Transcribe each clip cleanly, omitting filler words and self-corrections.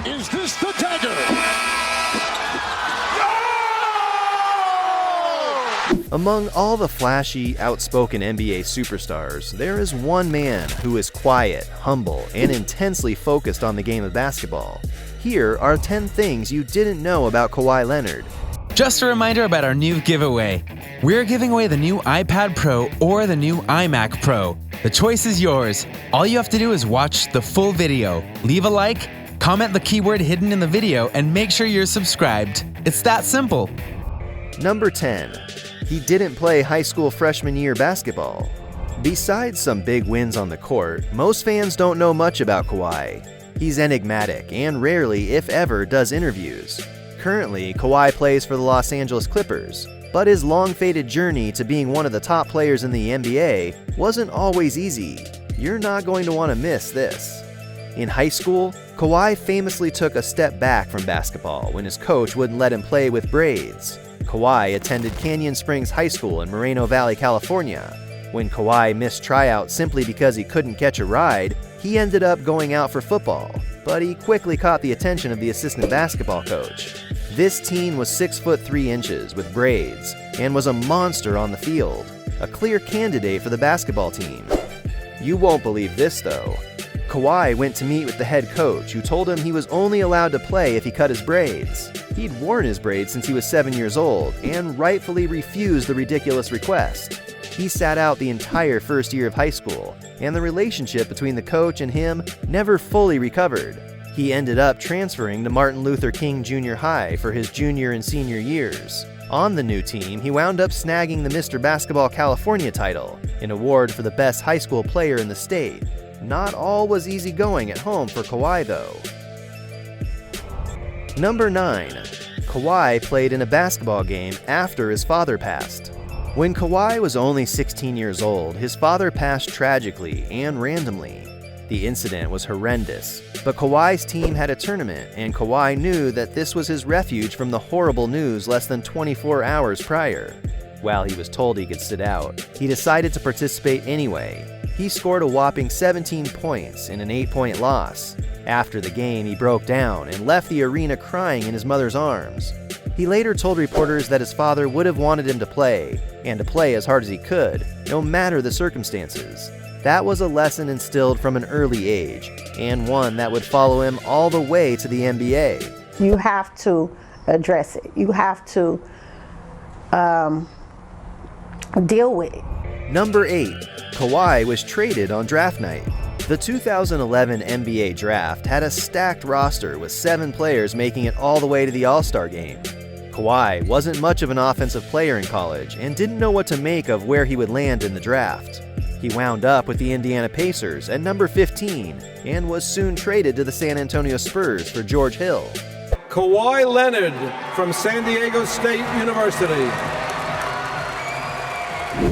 Is this the dagger? Among all the flashy, outspoken NBA superstars, there is one man who is quiet, humble, and intensely focused on the game of basketball. Here are 10 things you didn't know about Kawhi Leonard. Just a reminder about our new giveaway. We're giving away the new iPad Pro or the new iMac Pro. The choice is yours. All you have to do is watch the full video, leave a like, comment the keyword hidden in the video, and make sure you're subscribed. It's that simple. Number 10. He didn't play high school freshman year basketball. Besides some big wins on the court, most fans don't know much about Kawhi. He's enigmatic and rarely, if ever, does interviews. Currently, Kawhi plays for the Los Angeles Clippers, but his long-faded journey to being one of the top players in the NBA wasn't always easy. You're not going to want to miss this. In high school, Kawhi famously took a step back from basketball when his coach wouldn't let him play with braids. Kawhi attended Canyon Springs High School in Moreno Valley, California. When Kawhi missed tryouts simply because he couldn't catch a ride, he ended up going out for football, but he quickly caught the attention of the assistant basketball coach. This teen was 6'3" with braids and was a monster on the field, a clear candidate for the basketball team. You won't believe this though. Kawhi went to meet with the head coach, who told him he was only allowed to play if he cut his braids. He'd worn his braids since he was 7 years old and rightfully refused the ridiculous request. He sat out the entire first year of high school, and the relationship between the coach and him never fully recovered. He ended up transferring to Martin Luther King Junior High for his junior and senior years. On the new team, he wound up snagging the Mr. Basketball California title, an award for the best high school player in the state. Not all was easy going at home for Kawhi though. Number 9. Kawhi played in a basketball game after his father passed. When Kawhi was only 16 years old, his father passed tragically and randomly. The incident was horrendous, but Kawhi's team had a tournament, and Kawhi knew that this was his refuge from the horrible news less than 24 hours prior. While he was told he could sit out, he decided to participate anyway. He scored a whopping 17 points in an 8-point loss. After the game, he broke down and left the arena crying in his mother's arms. He later told reporters that his father would have wanted him to play, and to play as hard as he could, no matter the circumstances. That was a lesson instilled from an early age, and one that would follow him all the way to the NBA. You have to address it. You have to deal with it. Number 8. Kawhi was traded on draft night. The 2011 NBA draft had a stacked roster with 7 players making it all the way to the All-Star game. Kawhi wasn't much of an offensive player in college and didn't know what to make of where he would land in the draft. He wound up with the Indiana Pacers at number 15 and was soon traded to the San Antonio Spurs for George Hill. Kawhi Leonard from San Diego State University.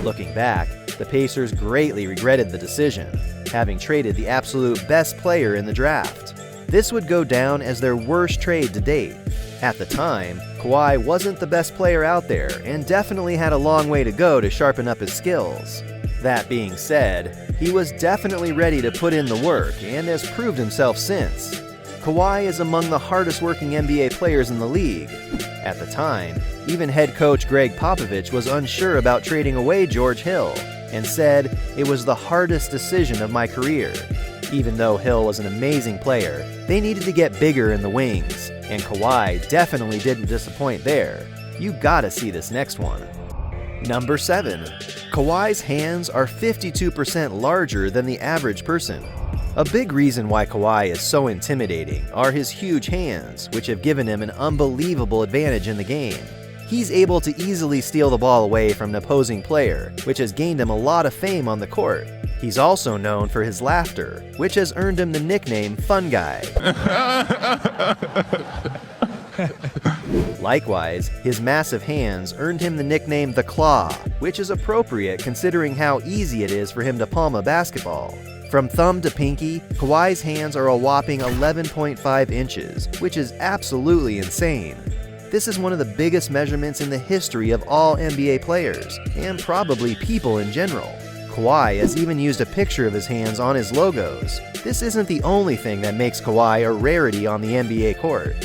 Looking back, the Pacers greatly regretted the decision, having traded the absolute best player in the draft. This would go down as their worst trade to date. At the time, Kawhi wasn't the best player out there and definitely had a long way to go to sharpen up his skills. That being said, he was definitely ready to put in the work and has proved himself since. Kawhi is among the hardest working NBA players in the league. At the time, even head coach Greg Popovich was unsure about trading away George Hill and said, "It was the hardest decision of my career." Even though Hill was an amazing player, they needed to get bigger in the wings, and Kawhi definitely didn't disappoint there. You gotta see this next one. Number 7. Kawhi's hands are 52% larger than the average person. A big reason why Kawhi is so intimidating are his huge hands, which have given him an unbelievable advantage in the game. He's able to easily steal the ball away from an opposing player, which has gained him a lot of fame on the court. He's also known for his laughter, which has earned him the nickname Fun Guy. Likewise, his massive hands earned him the nickname The Claw, which is appropriate considering how easy it is for him to palm a basketball. From thumb to pinky, Kawhi's hands are a whopping 11.5 inches, which is absolutely insane. This is one of the biggest measurements in the history of all NBA players, and probably people in general. Kawhi has even used a picture of his hands on his logos. This isn't the only thing that makes Kawhi a rarity on the NBA court.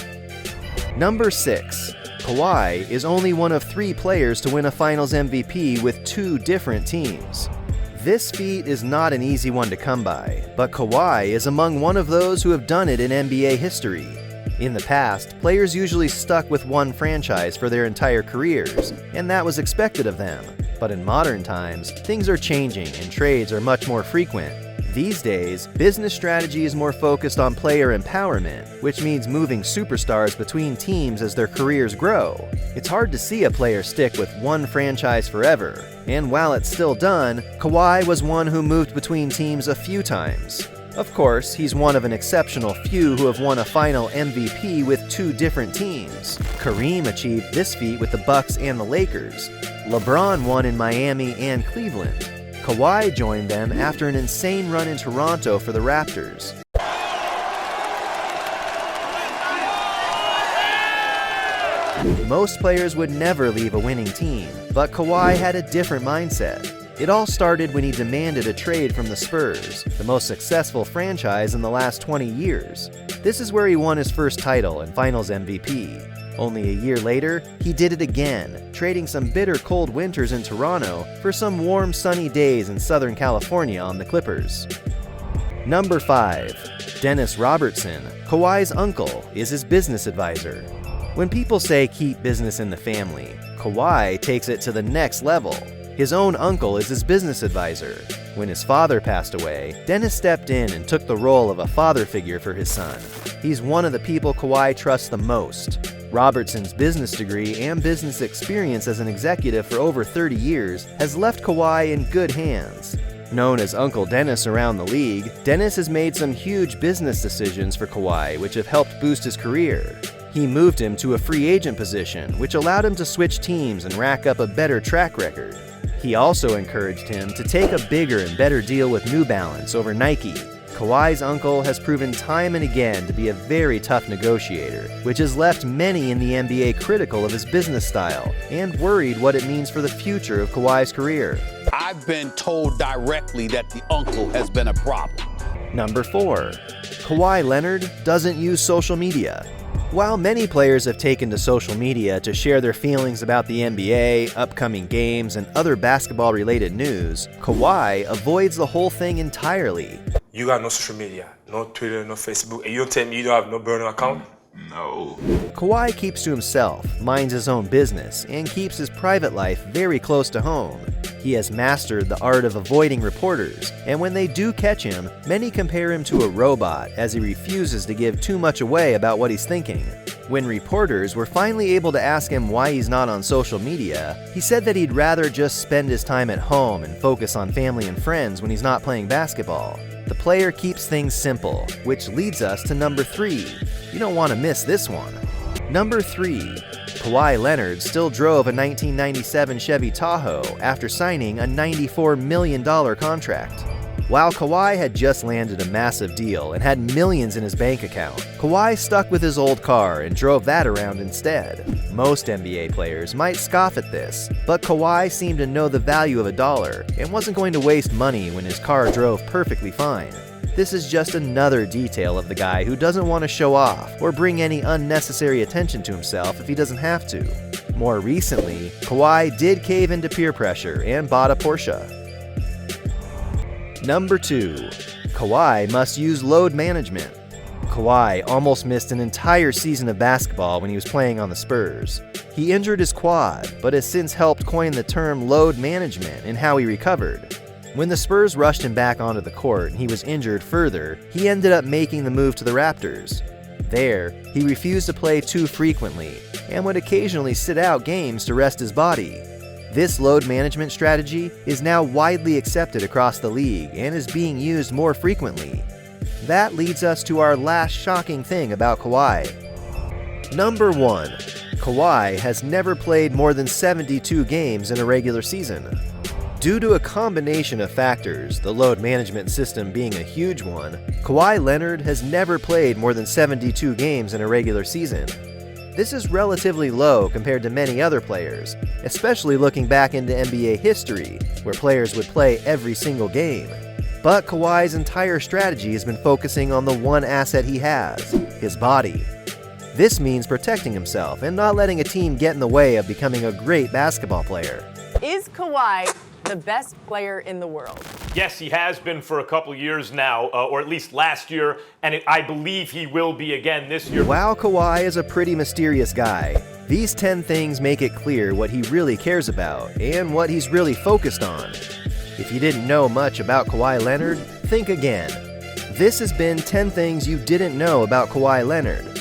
Number 6. Kawhi is only one of 3 players to win a Finals MVP with 2 different teams. This feat is not an easy one to come by, but Kawhi is among one of those who have done it in NBA history. In the past, players usually stuck with one franchise for their entire careers, and that was expected of them. But in modern times, things are changing and trades are much more frequent. These days, business strategy is more focused on player empowerment, which means moving superstars between teams as their careers grow. It's hard to see a player stick with one franchise forever, and while it's still done, Kawhi was one who moved between teams a few times. Of course, he's one of an exceptional few who have won a final MVP with 2 different teams. Kareem achieved this feat with the Bucks and the Lakers. LeBron won in Miami and Cleveland. Kawhi joined them after an insane run in Toronto for the Raptors. Most players would never leave a winning team, but Kawhi had a different mindset. It all started when he demanded a trade from the Spurs, the most successful franchise in the last 20 years. This is where he won his first title and Finals MVP. Only a year later, he did it again, trading some bitter cold winters in Toronto for some warm sunny days in Southern California on the Clippers. Number 5. Dennis Robertson, Kawhi's uncle, is his business advisor. When people say keep business in the family, Kawhi takes it to the next level. His own uncle is his business advisor. When his father passed away, Dennis stepped in and took the role of a father figure for his son. He's one of the people Kawhi trusts the most. Robertson's business degree and business experience as an executive for over 30 years has left Kawhi in good hands. Known as Uncle Dennis around the league, Dennis has made some huge business decisions for Kawhi which have helped boost his career. He moved him to a free agent position, which allowed him to switch teams and rack up a better track record. He also encouraged him to take a bigger and better deal with New Balance over Nike. Kawhi's uncle has proven time and again to be a very tough negotiator, which has left many in the NBA critical of his business style and worried what it means for the future of Kawhi's career. I've been told directly that the uncle has been a problem. Number 4. Kawhi Leonard doesn't use social media. While many players have taken to social media to share their feelings about the NBA, upcoming games, and other basketball-related news, Kawhi avoids the whole thing entirely. You got no social media, no Twitter, no Facebook, and you don't tell me you don't have no burner account? No. Kawhi keeps to himself, minds his own business, and keeps his private life very close to home. He has mastered the art of avoiding reporters, and when they do catch him, many compare him to a robot as he refuses to give too much away about what he's thinking. When reporters were finally able to ask him why he's not on social media, he said that he'd rather just spend his time at home and focus on family and friends when he's not playing basketball. The player keeps things simple, which leads us to number 3. You don't want to miss this one. Number 3. Kawhi Leonard still drove a 1997 Chevy Tahoe after signing a $94 million contract. While Kawhi had just landed a massive deal and had millions in his bank account, Kawhi stuck with his old car and drove that around instead. Most NBA players might scoff at this, but Kawhi seemed to know the value of a dollar and wasn't going to waste money when his car drove perfectly fine. This is just another detail of the guy who doesn't want to show off or bring any unnecessary attention to himself if he doesn't have to. More recently, Kawhi did cave into peer pressure and bought a Porsche. Number 2. Kawhi must use load management. Kawhi almost missed an entire season of basketball when he was playing on the Spurs. He injured his quad, but has since helped coin the term load management in how he recovered. When the Spurs rushed him back onto the court and he was injured further, he ended up making the move to the Raptors. There, he refused to play too frequently and would occasionally sit out games to rest his body. This load management strategy is now widely accepted across the league and is being used more frequently. That leads us to our last shocking thing about Kawhi. Number 1. Kawhi has never played more than 72 games in a regular season. Due to a combination of factors, the load management system being a huge one, Kawhi Leonard has never played more than 72 games in a regular season. This is relatively low compared to many other players, especially looking back into NBA history, where players would play every single game. But Kawhi's entire strategy has been focusing on the one asset he has, his body. This means protecting himself and not letting a team get in the way of becoming a great basketball player. Is Kawhi the best player in the world? Yes, he has been for a couple years now, or at least last year, and I believe he will be again this year. While Kawhi is a pretty mysterious guy, these 10 things make it clear what he really cares about and what he's really focused on. If you didn't know much about Kawhi Leonard, think again. This has been 10 things you didn't know about Kawhi Leonard.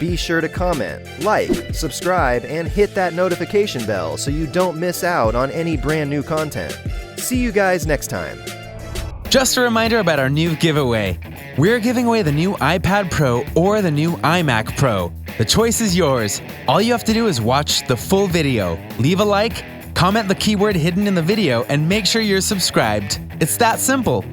Be sure to comment, like, subscribe, and hit that notification bell so you don't miss out on any brand new content. See you guys next time. Just a reminder about our new giveaway. We're giving away the new iPad Pro or the new iMac Pro. The choice is yours. All you have to do is watch the full video, leave a like, comment the keyword hidden in the video, and make sure you're subscribed. It's that simple.